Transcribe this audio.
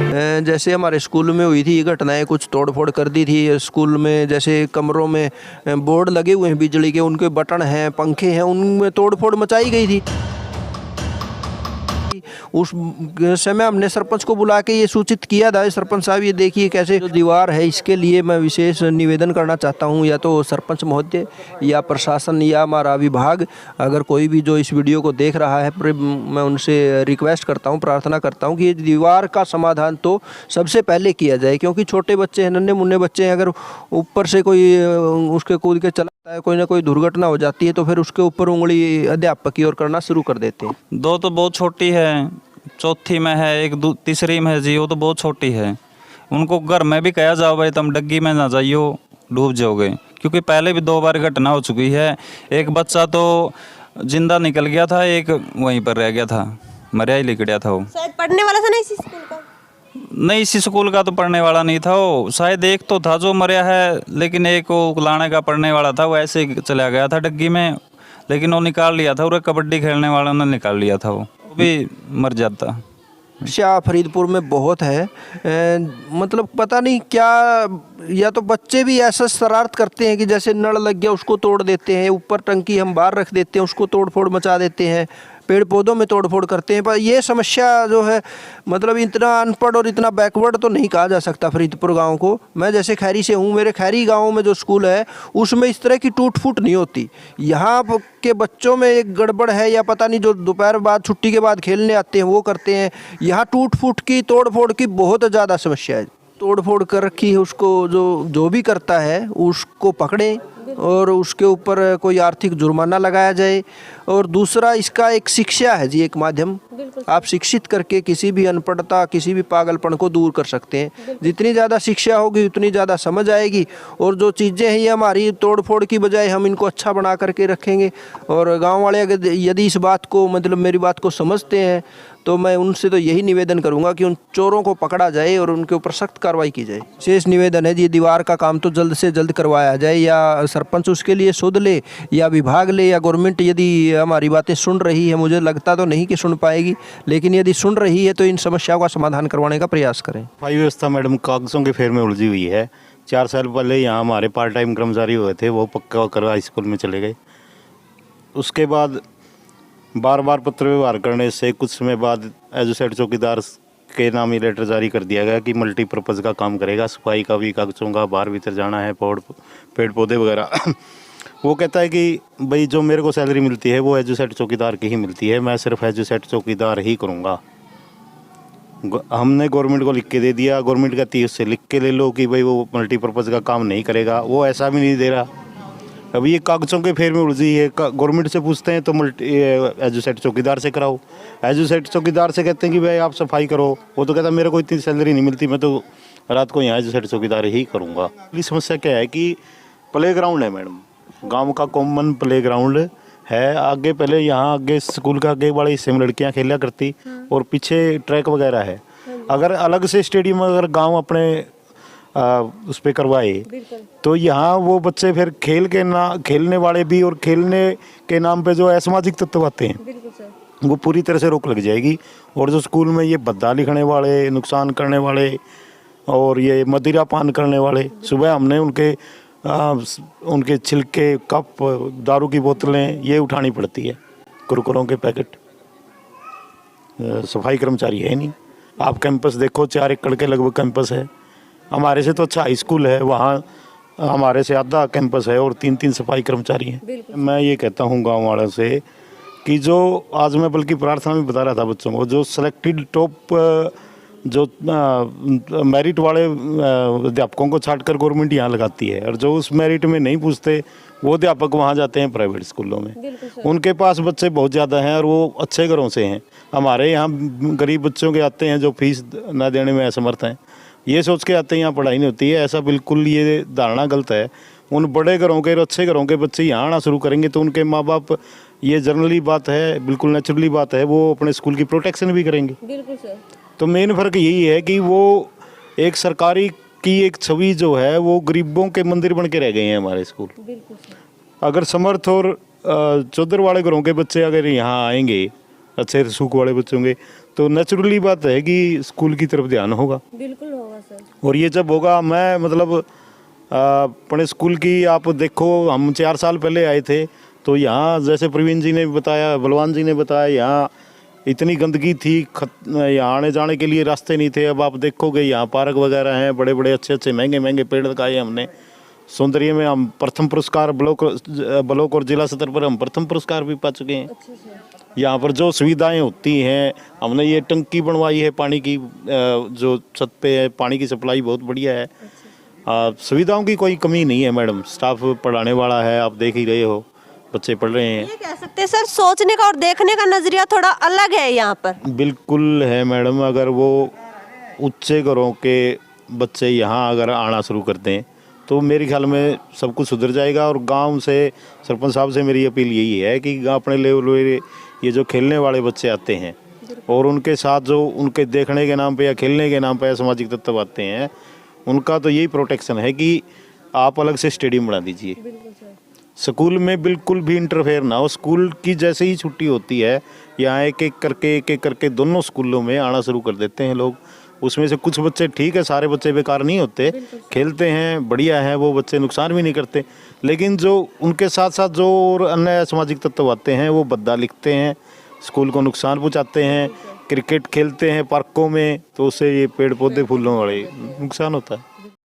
जैसे हमारे स्कूल में हुई थी ये घटनाएं, कुछ तोड़फोड़ कर दी थी स्कूल में। जैसे कमरों में बोर्ड लगे हुए हैं बिजली के, उनके बटन हैं, पंखे हैं, उनमें तोड़फोड़ मचाई गई थी। उस समय हमने सरपंच को बुला के ये सूचित किया था, सरपंच साहब ये देखिए कैसे जो दीवार है, इसके लिए मैं विशेष निवेदन करना चाहता हूँ, या तो सरपंच महोदय या प्रशासन या हमारा विभाग, अगर कोई भी जो इस वीडियो को देख रहा है, मैं उनसे रिक्वेस्ट करता हूँ, प्रार्थना करता हूँ कि ये दीवार का समाधान तो सबसे पहले किया जाए। क्योंकि छोटे बच्चे हैं, नन्हे मुन्ने बच्चे हैं, अगर ऊपर से कोई उसके कूद के चला है, कोई ना कोई दुर्घटना हो जाती है, तो फिर उसके ऊपर उंगली अध्यापक की ओर करना शुरू कर देते हैं। दो तो बहुत छोटी है, चौथी में है, एक तीसरी में है जी, वो तो बहुत छोटी है। उनको घर में भी कहा जाओ भाई तुम डग्गी में ना जाइयो, डूब जाओगे। क्योंकि पहले भी 2 बार घटना हो चुकी है। एक बच्चा तो जिंदा निकल गया था, एक वहीं पर रह गया था, मरिया ही लिख गया था। वो शायद पढ़ने वाला था ना इसी स्कूल का? नहीं, इसी स्कूल का तो पढ़ने वाला नहीं था वो। शायद एक तो था जो मरिया है, लेकिन एक वो लाने का पढ़ने वाला था, वो ऐसे ही चला गया था डग्गी में, लेकिन वो निकाल लिया था। और कबड्डी खेलने वाला ने निकाल लिया था, वो भी मर जाता। समस्या फरीदपुर में बहुत है। मतलब पता नहीं क्या, या तो बच्चे भी ऐसा शरारत करते हैं कि जैसे नल लग गया उसको तोड़ देते हैं, ऊपर टंकी हम बाहर रख देते हैं उसको तोड़ फोड़ मचा देते हैं, पेड़ पौधों में तोड़ फोड़ करते हैं। पर ये समस्या जो है, मतलब इतना अनपढ़ और इतना बैकवर्ड तो नहीं कहा जा सकता फरीदपुर गांव को। मैं जैसे खैरी से हूँ, मेरे खैरी गांव में जो स्कूल है उसमें इस तरह की टूट फूट नहीं होती। यहाँ के बच्चों में एक गड़बड़ है, या पता नहीं, जो दोपहर बाद छुट्टी के बाद खेलने आते हैं वो करते हैं। यहाँ टूट फूट की, तोड़ फोड़ की बहुत ज़्यादा समस्या है। तोड़ फोड़ कर रखी है, उसको जो भी करता है उसको पकड़ें और उसके ऊपर कोई आर्थिक जुर्माना लगाया जाए। और दूसरा, इसका एक शिक्षा है जी, एक माध्यम। आप शिक्षित करके किसी भी अनपढ़ता, किसी भी पागलपन को दूर कर सकते हैं। जितनी ज़्यादा शिक्षा होगी उतनी ज़्यादा समझ आएगी, और जो चीज़ें हैं ये हमारी तोड़ फोड़ की बजाय हम इनको अच्छा बना करके रखेंगे। और गांव वाले अगर यदि इस बात को, मतलब मेरी बात को समझते हैं, तो मैं उनसे तो यही निवेदन करूंगा कि उन चोरों को पकड़ा जाए और उनके ऊपर सख्त कार्रवाई की जाए। शेष निवेदन है जी, दीवार का काम तो जल्द से जल्द करवाया जाए, या सरपंच उसके लिए शोध ले, या विभाग ले, या गवर्नमेंट यदि हमारी बातें सुन रही है, मुझे लगता तो नहीं कि सुन पाएगी, लेकिन यदि सुन रही है तो इन समस्याओं का समाधान करवाने का प्रयास करें। सफाई व्यवस्था मैडम कागजों के फेर में उलझी हुई है। 4 साल पहले यहाँ हमारे पार्ट टाइम कर्मचारी हुए थे, वो पक्का कर हाई स्कूल में चले गए। उसके बाद बार बार पत्र व्यवहार करने से कुछ समय बाद एजुसेट चौकीदार के नाम ही लेटर जारी कर दिया गया कि मल्टीपर्पज़ का काम करेगा, सफाई का भी, कागजों का, बाहर भीतर जाना है, पेड़ पौधे वगैरह। वो कहता है कि भाई जो मेरे को सैलरी मिलती है वो एजुसेट चौकीदार की ही मिलती है, मैं सिर्फ एजुसेट चौकीदार ही करूँगा। हमने गवर्नमेंट को लिख के दे दिया, गवर्नमेंट कहती है उससे लिख के ले लो कि भाई वो मल्टीपर्पज़ का काम नहीं करेगा। वो ऐसा भी नहीं दे रहा। अभी ये कागजों के फेर में उलझी है। गवर्नमेंट से पूछते हैं तो एजुसेट चौकीदार से कराओ, एजुसेट चौकीदार से कहते हैं कि भाई आप सफाई करो, वो तो कहता है मेरे को इतनी सैलरी नहीं मिलती, मैं तो रात को यहाँ एजुसेट चौकीदार ही करूँगा। अगली समस्या क्या है कि प्ले ग्राउंड है मैडम, गाँव का कॉमन प्ले ग्राउंड है। आगे पहले यहाँ आगे स्कूल के आगे वाले हिस्से में लड़कियाँ खेला करती, और पीछे ट्रैक वगैरह है। अगर अलग से स्टेडियम अगर गाँव अपने उस पर करवाए तो यहाँ वो बच्चे फिर खेलने वाले भी, और खेलने के नाम पे जो असामाजिक तत्व आते हैं वो पूरी तरह से रोक लग जाएगी। और जो स्कूल में ये भद्दा लिखने वाले, नुकसान करने वाले और ये मदिरा पान करने वाले, सुबह हमने उनके छिलके, कप, दारू की बोतलें ये उठानी पड़ती है, कुरकुरों के पैकेट। सफाई कर्मचारी है नहीं। आप कैंपस देखो, 4 एकड़ के लगभग कैंपस है। हमारे से तो अच्छा हाई स्कूल है, वहाँ हमारे से आधा कैंपस है और 3-3 सफाई कर्मचारी हैं। मैं ये कहता हूँ गांव वालों से कि जो आज मैं बल्कि प्रार्थना में बता रहा था बच्चों को, जो सेलेक्टेड टॉप जो मेरिट वाले अध्यापकों को छांटकर गवर्नमेंट यहाँ लगाती है, और जो उस मेरिट में नहीं पूछते वो अध्यापक वहाँ जाते हैं प्राइवेट स्कूलों में। उनके पास बच्चे बहुत ज़्यादा हैं और वो अच्छे घरों से हैं। हमारे यहाँ गरीब बच्चों के आते हैं जो फीस न देने में असमर्थ हैं, ये सोच के आते हैं यहाँ पढ़ाई नहीं होती है। ऐसा बिल्कुल ये धारणा गलत है। उन बड़े घरों के और अच्छे घरों के बच्चे यहाँ आना शुरू करेंगे तो उनके माँ बाप, ये जनरली बात है, बिल्कुल नेचुरली बात है, वो अपने स्कूल की प्रोटेक्शन भी करेंगे। बिल्कुल सर। तो मेन फ़र्क यही है कि वो एक सरकारी की एक छवि जो है वो गरीबों के मंदिर बन के रह गए हैं हमारे स्कूल। बिल्कुल सर। अगर समर्थ और चौधर वाले घरों के बच्चे अगर यहाँ आएंगे, अच्छे रसूख वाले बच्चे होंगे, तो नेचुरली बात है कि स्कूल की तरफ ध्यान होगा। बिल्कुल होगा सर। और ये जब होगा, मैं मतलब अपने स्कूल की आप देखो, हम 4 साल पहले आए थे तो यहाँ जैसे प्रवीण जी ने बताया, बलवान जी ने बताया, यहाँ इतनी गंदगी थी, यहाँ आने जाने के लिए रास्ते नहीं थे। अब आप देखोगे यहाँ पार्क वगैरह हैं, बड़े बड़े अच्छे अच्छे महंगे महंगे पेड़ लगाए हमने। सौंदर्य में हम प्रथम पुरस्कार ब्लॉक और जिला स्तर पर हम प्रथम पुरस्कार भी पा चुके हैं। यहाँ पर जो सुविधाएं होती हैं, हमने ये टंकी बनवाई है पानी की, जो छत पे है, पानी की सप्लाई बहुत बढ़िया है। सुविधाओं की कोई कमी नहीं है मैडम। स्टाफ पढ़ाने वाला है, आप देख ही रहे हो, बच्चे पढ़ रहे हैं। ये कह सकते हैं सर, सोचने का और देखने का नजरिया थोड़ा अलग है यहाँ पर। बिल्कुल है मैडम। अगर वो उच्च घरों के बच्चे यहाँ अगर आना शुरू कर दें तो मेरे ख्याल में सब कुछ सुधर जाएगा। और गांव से सरपंच साहब से मेरी अपील यही है कि अपने लेवल ये जो खेलने वाले बच्चे आते हैं और उनके साथ जो उनके देखने के नाम पे या खेलने के नाम पे सामाजिक तत्व आते हैं, उनका तो यही प्रोटेक्शन है कि आप अलग से स्टेडियम बना दीजिए। स्कूल में बिल्कुल भी इंटरफेयर ना हो। स्कूल की जैसे ही छुट्टी होती है, यहाँ एक एक करके दोनों स्कूलों में आना शुरू कर देते हैं लोग। उसमें से कुछ बच्चे ठीक है, सारे बच्चे बेकार नहीं होते, खेलते हैं, बढ़िया है, वो बच्चे नुकसान भी नहीं करते। लेकिन जो उनके साथ साथ जो और अन्य सामाजिक तत्व आते हैं, वो भद्दा लिखते हैं, स्कूल को नुकसान पहुँचाते हैं, क्रिकेट खेलते हैं पार्कों में, तो उससे ये पेड़ पौधे फूलों वाले नुकसान होता है।